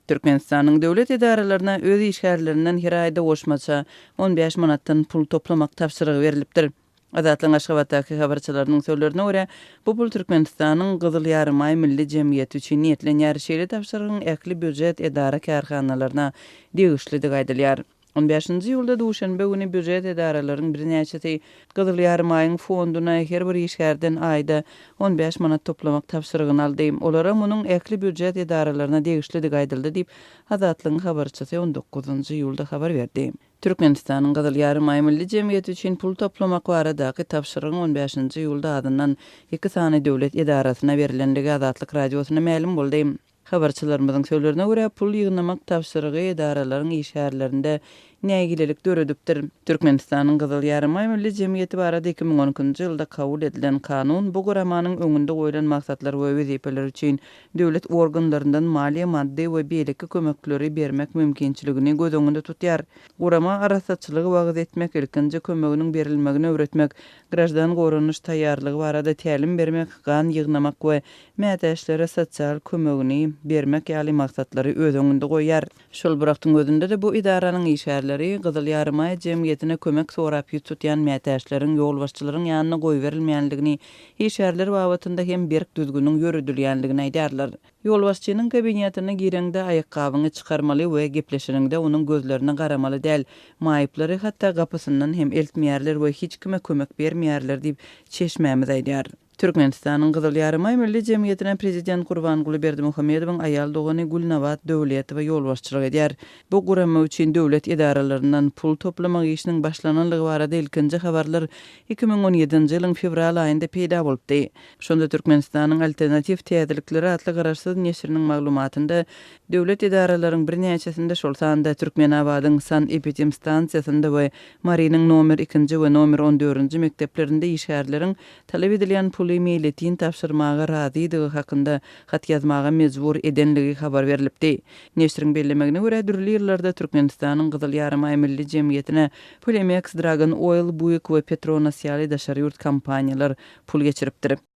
Türkmenistanyň döwlet edaralaryna öz işgärlerinden her aýda goşmaça 15 manatdan pul toplamak tapşyrygy berilipdir. Azatlyň Aşgabatdaky habarçylarynyň sözlerine görä, bu pul Türkmenistanyň Gyzyl Ýarymay milli jemgyýeti üçin niýetlenýär şeýle tapşyrygyň äkli büdjet edara karhanalarına degişlidi gaýdylýar. 15-nji ýylda duşanbe güni büdjet edaralarynyň birnäçesi Gyzyl Ýarymaýyň fonduna her bir işgärden aýda 15 manat toplamak tapşyrygyny aldy. Olara munyň äkli büdjet edaralaryna degişlidi gaýdyldy diýip Azatlyň habarçysy 19-njy ýylda habar berdi. Türkmenistanyň Gyzyl Ýarymay milli jemgyýeti üçin pul toplamak baradaky tapşyrygyň 15-nji ýylda adından 2 sany döwlet edarasyna berilenligi Azatlyk radiosyna ma'lum boldy. Habarçylarymyzyň sözlerine görä, pul ýygnamak tapşyrygy edaralaryň işgärlerinde nägilelik döredipdir. Türkmenistanyň Gyzyl Ýarymay milli jemgyýeti barada 2012-nji ýylda kabul edilen kanun bu guramanyň öňünde goýulan maksatlar we wezipeler üçin döwlet organlaryndan maliýe maddi we beýleki kömekleri bermek mümkinçiligini göz öňünde tutýar. Gurama arasatçylygy wagt etmek, ilkinji kömeginiň berilmegini öwretmek, grajdan gorunuş taýýarlygy barada tälim bermek, gan ýygnamak we mätäşlere sosial kömegini bermek ýaly maksatlary öz öňünde goýar. Şol birakdyň özünde de bu idaranyň işgärleri Gyzyl Ýarymay jemgyýetine kömek sorap ýetýän mätäşleriň ýol başçylaryň ýanyna goý berilmeýänligini, işgärler wagtynda hem berk düzgünüň ýörüdilýänligini aýdarlar. Ýol başçynyň kabinetine gireňde aýakgabyny çykarmaly we gepleşeňde onuň gözlerine garamaly däl. Maýyplary hatda gapysyndan hem eltmeýärler we hiç kime kömek bermeýärler diýip çeşmämiz aýdýar. Türkmenistanyň Gyzyl Ýarymay milli jemgyýetine prezident Gurbanguly Berdimuhammedowyň aýal dogany Gulnawat Döwletowa ýol başçylyk edýär. Bu gurama üçin döwlet edaralarynyň pul toplamak işiniň başlananlygy barada ilkinji habarlar 2017-nji ýylyň fevral aýynda peýda bolupdy. Şonda Türkmenistanyň alternativ täzelikleri atly garaşsyz neşriniň maglumatynda döwlet edaralarynyň birnäçesinde şol sanda Türkmenabadyň San Epitim stansiýasynda we Mariniň nomer 2-nji we nomer 14-nji mekteplerinde işgärleriň talap edilýän pul meýletin tapşyrmaga razydygy hakynda hat ýazmaga mejbur edenligi habar berilipdi. Neşriň bellemegine görä dürli ýyllarda Türkmenistanyň Gyzyl Ýarymay milli jemgyýetine Polemex, Dragon Oil, Buick we Petronas ýaly daşary ýurt kompaniýalar pul geçiripdir.